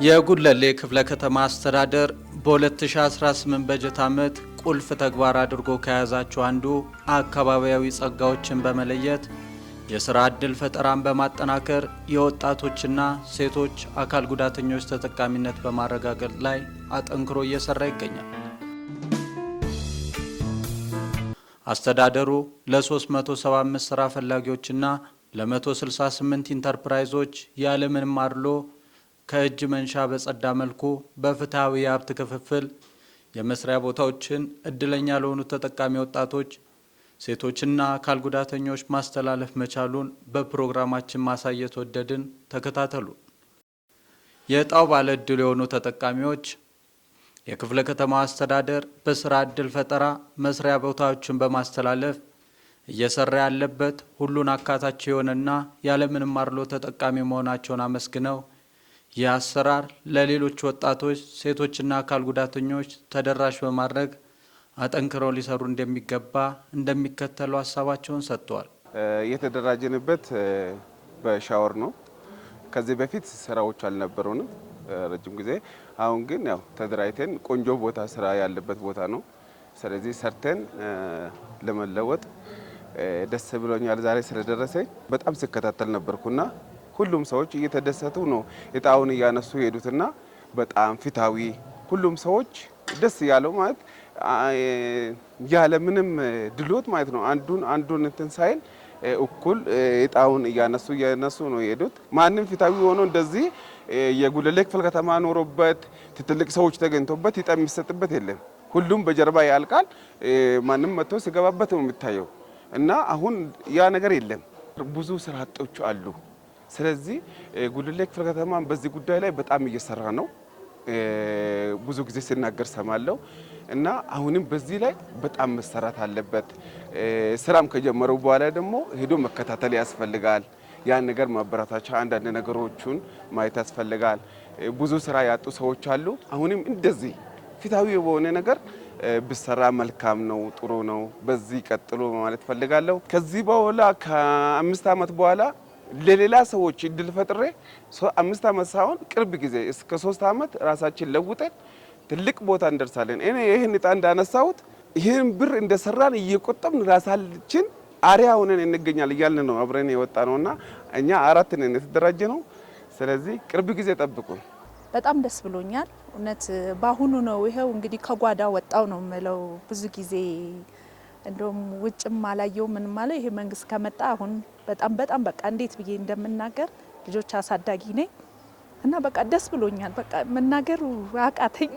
የጉለሌ ክፍለ ከተማ አስተዳደር በ2018 በጀት ዓመት ቁልፍ ተግባር አድርጎ ከያዛቸው አንዱ አካባቢያዊ ጸጋዎችን በመለየት የሥራ ዕድል ፈጠራን በማጠናከር የወጣቶችና ሴቶች አካል ጉዳተኞች ተጠቃሚነት በማረጋገጥ ላይ አጠንክሮ እየሰራ ይገኛል። አስተዳደሩ ለ375 ሥራ ፈላጊዎችና ለ168 ኢንተርፕራይዞች ያለምንም አድሎ ከእጅ መንሻ በጸዳ መልኩ በፍትሃዊ የሀብት ክፍፍል የመስሪያ ቦታዎችን እድለኛ ለሆኑ ተጠቃሚ ወጣቶች፣ ሴቶችና አካል ጉዳተኞች ማስተላለፍ መቻሉን በፕሮግራማችን ማሳየት ወደድን። ተከታተሉ። የዕጣው ባለ ዕድል የሆኑ ተጠቃሚዎች የክፍለ ከተማ አስተዳደር በስራ ዕድል ፈጠራ መስሪያ ቦታዎችን በማስተላለፍ እየሰራ ያለበት ሁሉን አካታች የሆነና ያለምንም አድሎ ተጠቃሚ መሆናቸውን አመስግነው ይህ አሰራር ለሌሎች ወጣቶች፣ ሴቶችና አካል ጉዳተኞች ተደራሽ በማድረግ አጠንክረው ሊሰሩ እንደሚገባ እንደሚከተለው ሀሳባቸውን ሰጥተዋል። የተደራጀንበት በሻወር ነው። ከዚህ በፊት ስራዎች አልነበሩንም ረጅም ጊዜ። አሁን ግን ያው ተደራጅተን ቆንጆ ቦታ ስራ ያለበት ቦታ ነው። ስለዚህ ሰርተን ለመለወጥ ደስ ብሎኛል። ዛሬ ስለደረሰኝ በጣም ስከታተል ነበርኩና ሁሉም ሰዎች እየተደሰቱ ነው እጣውን እያነሱ ሄዱትና በጣም ፍትሃዊ ሁሉም ሰዎች ደስ ያለው ማለት ያለ ምንም ድሎት ማለት ነው። አንዱን እንትን ሳይል እኩል እጣውን እያነሱ ነው የሄዱት። ማንም ፍትሃዊ ሆኖ እንደዚህ የጉለሌ ክፍለ ከተማ ኖሮበት ትልቅ ሰዎች ተገኝቶበት እጣ የሚሰጥበት የለም። ሁሉም በጀርባ ያልቃል። ማንም መጥቶ ሲገባበት ነው የሚታየው እና አሁን ያ ነገር የለም። ብዙ ስራ አጦች አሉ። ስለዚህ ጉለሌ ክፍለ ከተማ በዚህ ጉዳይ ላይ በጣም እየሰራ ነው። ብዙ ጊዜ ሲናገር ሰማለሁ እና አሁንም በዚህ ላይ በጣም መሰራት አለበት። ስራም ከጀመረው በኋላ ደግሞ ሄዶ መከታተል ያስፈልጋል። ያን ነገር ማበረታቻ አንዳንድ ነገሮችን ማየት ያስፈልጋል። ብዙ ስራ ያጡ ሰዎች አሉ። አሁንም እንደዚህ ፍትሃዊ የሆነ ነገር ብሰራ መልካም ነው፣ ጥሩ ነው። በዚህ ቀጥሎ ማለት ፈልጋለሁ። ከዚህ በኋላ ከ5 ዓመት በኋላ ለሌላ ሰዎች እድል ፈጥሬ 5 ዓመት ሳይሆን ቅርብ ጊዜ እስከ 3 ዓመት ራሳችን ለውጠን ትልቅ ቦታ እንደርሳለን። እኔ ይሄን እጣ እንዳነሳሁት ይሄን ብር እንደሰራን እየቆጠብን ራሳችን አሪያ ሆነን እንገኛለን እያልን ነው አብረን የወጣ ነውና እኛ 4 ነን የተደራጀ ነው። ስለዚህ ቅርብ ጊዜ ጠብቁ። በጣም ደስ ብሎኛል እውነት። ባሁኑ ነው ይሄው እንግዲህ ከጓዳ ወጣው ነው የምለው። ብዙ ጊዜ እንደውም ውጭም አላየው ምን ማለት ይሄ መንግስት ከመጣ አሁን በጣም በቃ እንዴት ብዬ እንደምናገር ልጆች አሳዳጊ ነኝ እና በቃ ደስ ብሎኛል። በቃ መናገሩ አቃተኝ።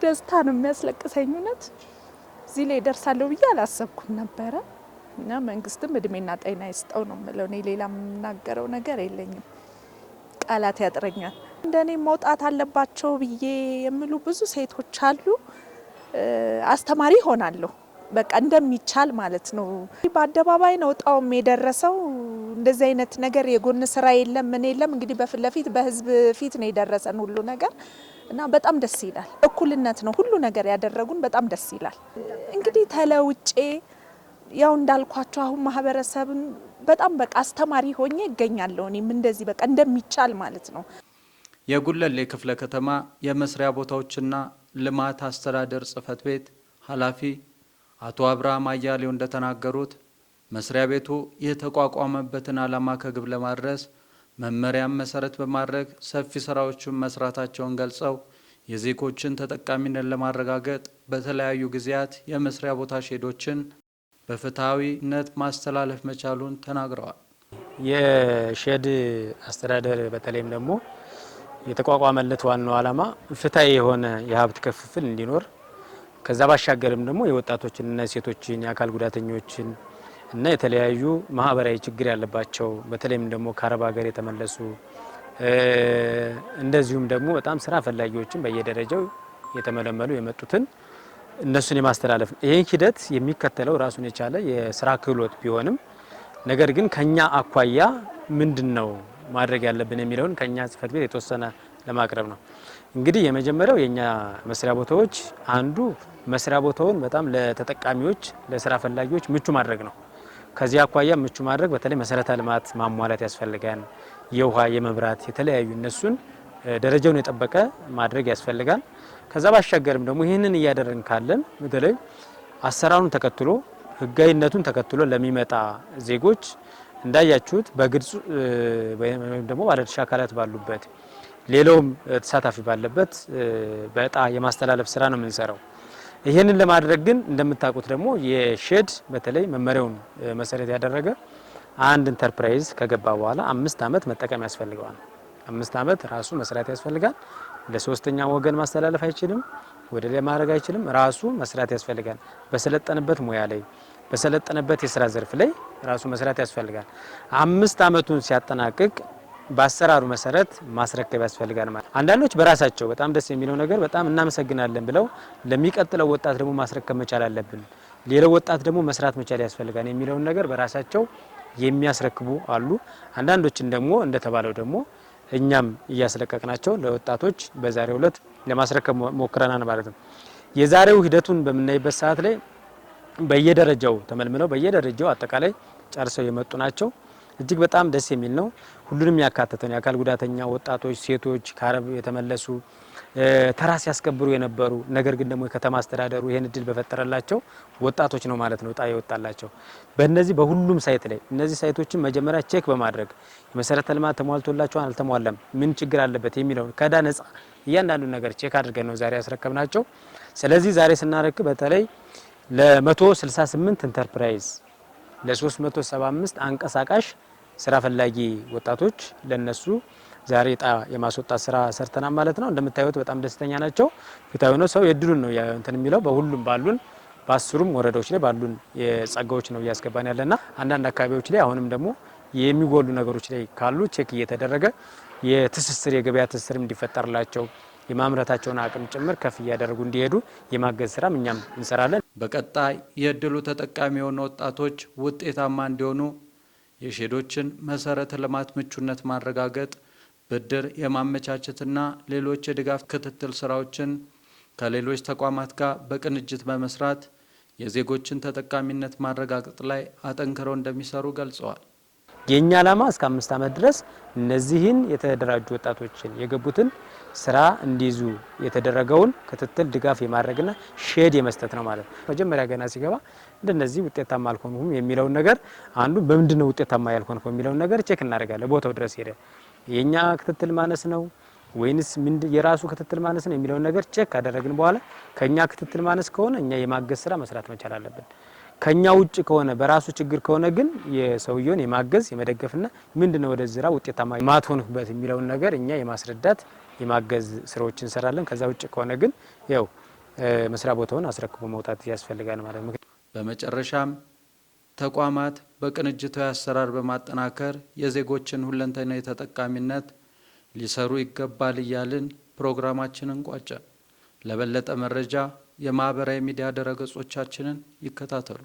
ደስታ ነው የሚያስለቅሰኝ እውነት። እዚህ ላይ ደርሳለሁ ብዬ አላሰብኩም ነበረ እና መንግስትም እድሜና ጤና ይስጠው ነው የምለው። እኔ ሌላ የምናገረው ነገር የለኝም፣ ቃላት ያጥረኛል። እንደኔ መውጣት አለባቸው ብዬ የሚሉ ብዙ ሴቶች አሉ። አስተማሪ ሆናለሁ በቃ እንደሚቻል ማለት ነው። በአደባባይ ነው እጣውም የደረሰው። እንደዚህ አይነት ነገር የጎን ስራ የለም ምን የለም። እንግዲህ በፊት ለፊት በህዝብ ፊት ነው የደረሰን ሁሉ ነገር እና በጣም ደስ ይላል። እኩልነት ነው ሁሉ ነገር ያደረጉን። በጣም ደስ ይላል። እንግዲህ ተለውጬ ያው እንዳልኳቸው አሁን ማህበረሰብን በጣም በቃ አስተማሪ ሆኜ እገኛለሁ። እኔም እንደዚህ በቃ እንደሚቻል ማለት ነው። የጉለሌ ክፍለ ከተማ የመስሪያ ቦታዎችና ልማት አስተዳደር ጽሕፈት ቤት ኃላፊ አቶ አብርሃም አያሌው እንደተናገሩት መስሪያ ቤቱ የተቋቋመበትን ዓላማ ከግብ ለማድረስ መመሪያን መሰረት በማድረግ ሰፊ ስራዎችን መስራታቸውን ገልጸው የዜጎችን ተጠቃሚነት ለማረጋገጥ በተለያዩ ጊዜያት የመስሪያ ቦታ ሼዶችን በፍትሃዊነት ማስተላለፍ መቻሉን ተናግረዋል። የሼድ አስተዳደር በተለይም ደግሞ የተቋቋመለት ዋናው ዓላማ ፍትሃዊ የሆነ የሀብት ክፍፍል እንዲኖር ከዛ ባሻገርም ደግሞ የወጣቶችንና የሴቶችን የአካል ጉዳተኞችን እና የተለያዩ ማህበራዊ ችግር ያለባቸው በተለይም ደግሞ ከአረብ ሀገር የተመለሱ እንደዚሁም ደግሞ በጣም ስራ ፈላጊዎችን በየደረጃው የተመለመሉ የመጡትን እነሱን የማስተላለፍ ይሄን ሂደት የሚከተለው ራሱን የቻለ የስራ ክህሎት ቢሆንም ነገር ግን ከኛ አኳያ ምንድነው ማድረግ ያለብን የሚለውን ከኛ ጽሕፈት ቤት የተወሰነ ለማቅረብ ነው። እንግዲህ የመጀመሪያው የኛ መስሪያ ቦታዎች አንዱ መስሪያ ቦታውን በጣም ለተጠቃሚዎች ለስራ ፈላጊዎች ምቹ ማድረግ ነው። ከዚህ አኳያ ምቹ ማድረግ በተለይ መሰረተ ልማት ማሟላት ያስፈልጋል። የውሃ የመብራት የተለያዩ እነሱን ደረጃውን የጠበቀ ማድረግ ያስፈልጋል። ከዛ ባሻገርም ደግሞ ይህንን እያደረግን ካለን በተለይ አሰራሩን ተከትሎ ህጋዊነቱን ተከትሎ ለሚመጣ ዜጎች እንዳያችሁት በግልጽ ወይም ደግሞ ባለድርሻ አካላት ባሉበት ሌላውም ተሳታፊ ባለበት በእጣ የማስተላለፍ ስራ ነው የምንሰራው። ይሄንን ለማድረግ ግን እንደምታውቁት ደግሞ የሼድ በተለይ መመሪያውን መሰረት ያደረገ አንድ ኢንተርፕራይዝ ከገባ በኋላ 5 አመት መጠቀም ያስፈልገዋል። 5 አመት ራሱ መስራት ያስፈልጋል። ለሶስተኛ ወገን ማስተላለፍ አይችልም፣ ወደ ላይ ማድረግ አይችልም። ራሱ መስራት ያስፈልጋል። በሰለጠነበት ሙያ ላይ በሰለጠነበት የስራ ዘርፍ ላይ ራሱ መስራት ያስፈልጋል። 5 አመቱን ሲያጠናቅቅ በአሰራሩ መሰረት ማስረከብ ያስፈልጋል ማለት። አንዳንዶች በራሳቸው በጣም ደስ የሚለው ነገር በጣም እናመሰግናለን ብለው ለሚቀጥለው ወጣት ደግሞ ማስረከብ መቻል አለብን፣ ሌላው ወጣት ደግሞ መስራት መቻል ያስፈልጋል የሚለውን ነገር በራሳቸው የሚያስረክቡ አሉ። አንዳንዶችን ደግሞ እንደተባለው ደግሞ እኛም እያስለቀቅናቸው ለወጣቶች በዛሬው ዕለት ለማስረከብ ሞክረናል ማለት ነው። የዛሬው ሂደቱን በምናይበት ሰዓት ላይ በየደረጃው ተመልምለው በየደረጃው አጠቃላይ ጨርሰው የመጡ ናቸው። እጅግ በጣም ደስ የሚል ነው። ሁሉንም ያካተተው የአካል ጉዳተኛ ወጣቶች፣ ሴቶች፣ ከአረብ የተመለሱ ተራ ሲያስከብሩ የነበሩ ነገር ግን ደግሞ የከተማ አስተዳደሩ ይሄን እድል በፈጠረላቸው ወጣቶች ነው ማለት ነው እጣ የወጣላቸው። በእነዚህ በሁሉም ሳይት ላይ እነዚህ ሳይቶችን መጀመሪያ ቼክ በማድረግ የመሰረተ ልማት ተሟልቶላቸዋል አልተሟላም፣ ምን ችግር አለበት የሚለው ከዳ ነጻ እያንዳንዱ ነገር ቼክ አድርገን ነው ዛሬ ያስረከብናቸው። ስለዚህ ዛሬ ስናረክብ በተለይ ለ168 ኢንተርፕራይዝ ለ375 አንቀሳቃሽ ስራ ፈላጊ ወጣቶች ለነሱ ዛሬ እጣ የማስወጣት ስራ ሰርተናል ማለት ነው። እንደምታዩት በጣም ደስተኛ ናቸው። ፊታዊ ነው ሰው የድሉን ነው እንትን የሚለው በሁሉም ባሉን በ10ሩም ወረዳዎች ላይ ባሉን የጸጋዎች ነው እያስገባን ያለና አንዳንድ አካባቢዎች ላይ አሁንም ደግሞ የሚጎሉ ነገሮች ላይ ካሉ ቼክ እየተደረገ የትስስር የገበያ ትስስር እንዲፈጠርላቸው የማምረታቸውን አቅም ጭምር ከፍ እያደረጉ እንዲሄዱ የማገዝ ስራም እኛም እንሰራለን። በቀጣይ የእድሉ ተጠቃሚ የሆኑ ወጣቶች ውጤታማ እንዲሆኑ የሼዶችን መሰረተ ልማት ምቹነት ማረጋገጥ፣ ብድር የማመቻቸትና ሌሎች የድጋፍ ክትትል ስራዎችን ከሌሎች ተቋማት ጋር በቅንጅት በመስራት የዜጎችን ተጠቃሚነት ማረጋገጥ ላይ አጠንክረው እንደሚሰሩ ገልጸዋል። የኛ ዓላማ እስከ 5 አመት ድረስ እነዚህን የተደራጁ ወጣቶችን የገቡትን ስራ እንዲይዙ የተደረገውን ክትትል ድጋፍ የማድረግና ሼድ የመስጠት ነው ማለት ነው። መጀመሪያ ገና ሲገባ እንደነዚህ ውጤታማ አልሆንኩም የሚለውን ነገር አንዱ በምንድነው ውጤታማ ያልሆንኩ የሚለውን ነገር ቼክ እናደርጋለን። ቦታው ድረስ ሄደ የኛ ክትትል ማነስ ነው ወይንስ የራሱ ክትትል ማነስ ነው የሚለውን ነገር ቼክ ካደረግን በኋላ ከኛ ክትትል ማነስ ከሆነ እኛ የማገዝ ስራ መስራት መቻል አለብን። ከኛ ውጭ ከሆነ በራሱ ችግር ከሆነ ግን የሰውየውን የማገዝ የመደገፍና ምንድነው ወደ ዝራ ውጤታማ ማትሆንበት የሚለውን ነገር እኛ የማስረዳት የማገዝ ስራዎችን እንሰራለን። ከዛ ውጭ ከሆነ ግን ያው መስሪያ ቦታውን አስረክቦ መውጣት ያስፈልጋል ማለት ነው። በመጨረሻም ተቋማት በቅንጅታዊ አሰራር በማጠናከር የዜጎችን ሁለንተናዊ ተጠቃሚነት ሊሰሩ ይገባል እያልን ፕሮግራማችንን ቋጨ። ለበለጠ መረጃ የማህበራዊ ሚዲያ ድረገጾቻችንን ይከታተሉ።